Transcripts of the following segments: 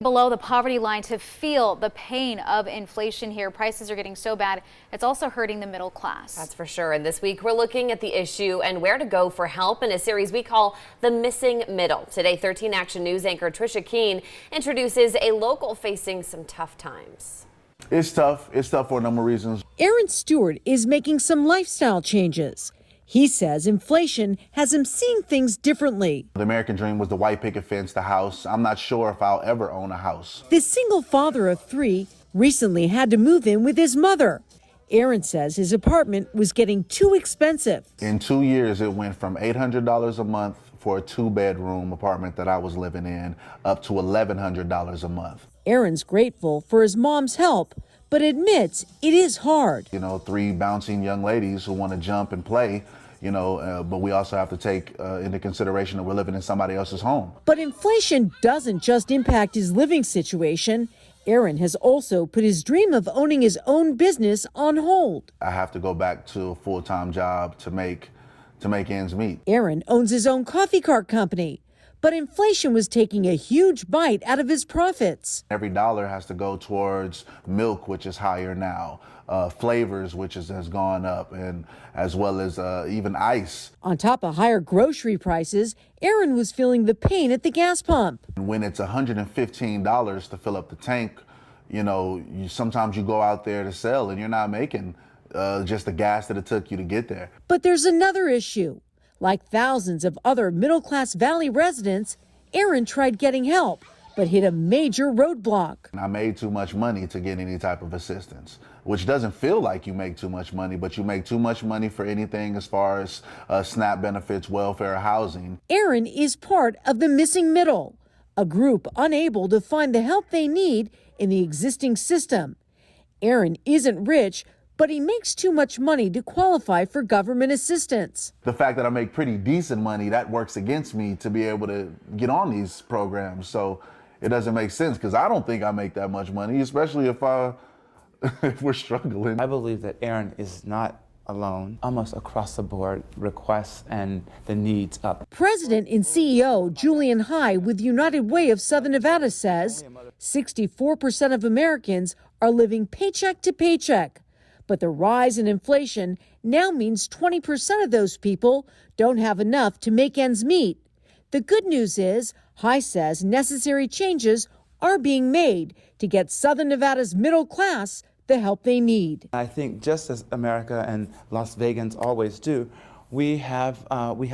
Below the poverty line to feel the pain of inflation here. Prices are getting so bad, it's also hurting the middle class. That's for sure. And this week we're looking at the issue and where to go for help in a series we call The Missing Middle. Today, 13 Action News anchor Trisha Keene introduces a local facing some tough times. It's tough. It's tough for a number of reasons. Aaron Stewart is making some lifestyle changes. He says inflation has him seeing things differently. The American dream was the white picket fence, the house. I'm not sure if I'll ever own a house. This single father of three recently had to move in with his mother. Aaron says his apartment was getting too expensive. In 2 years, it went from $800 a month for a 2-bedroom apartment that I was living in up to $1,100 a month. Aaron's grateful for his mom's help, but admits it is hard. You know, 3 bouncing young ladies who want to jump and play, but we also have to take into consideration that we're living in somebody else's home. But inflation doesn't just impact his living situation. Aaron has also put his dream of owning his own business on hold. I have to go back to a full-time job to make ends meet. Aaron owns his own coffee cart company, but inflation was taking a huge bite out of his profits. Every dollar has to go towards milk, which is higher now, flavors, which has gone up, and as well as even ice. On top of higher grocery prices, Aaron was feeling the pain at the gas pump. When it's $115 to fill up the tank, sometimes you go out there to sell and you're not making just the gas that it took you to get there. But there's another issue. Like thousands of other middle-class Valley residents, Aaron tried getting help, but hit a major roadblock. I made too much money to get any type of assistance, which doesn't feel like you make too much money, but you make too much money for anything as far as SNAP benefits, welfare, housing. Aaron is part of the Missing Middle, a group unable to find the help they need in the existing system. Aaron isn't rich, but he makes too much money to qualify for government assistance. The fact that I make pretty decent money, that works against me to be able to get on these programs. So it doesn't make sense because I don't think I make that much money, especially if we're struggling. I believe that Aaron is not alone. Almost across the board, requests and the needs up. President and CEO Julian High with United Way of Southern Nevada says 64% of Americans are living paycheck to paycheck. But the rise in inflation now means 20% of those people don't have enough to make ends meet. The good news is, High says necessary changes are being made to get Southern Nevada's middle class the help they need. I think just as America and Las Vegans always do, we have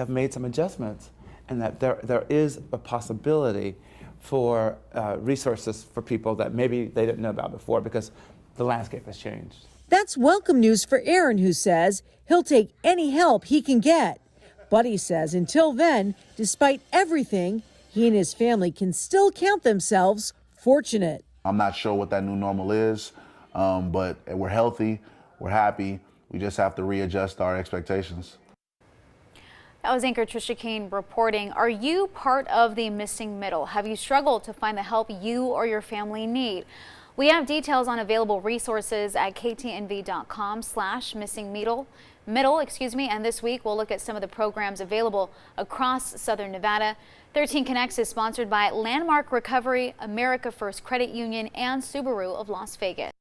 made some adjustments, and that there is a possibility for resources for people that maybe they didn't know about before because the landscape has changed. That's welcome news for Aaron, who says he'll take any help he can get. But he says until then, despite everything, he and his family can still count themselves fortunate. I'm not sure what that new normal is, but we're healthy, we're happy. We just have to readjust our expectations. That was anchor Trisha Keene reporting. Are you part of the missing middle? Have you struggled to find the help you or your family need? We have details on available resources at ktnv.com/missing-middle. And this week we'll look at some of the programs available across Southern Nevada. 13 Connects is sponsored by Landmark Recovery, America First Credit Union, and Subaru of Las Vegas.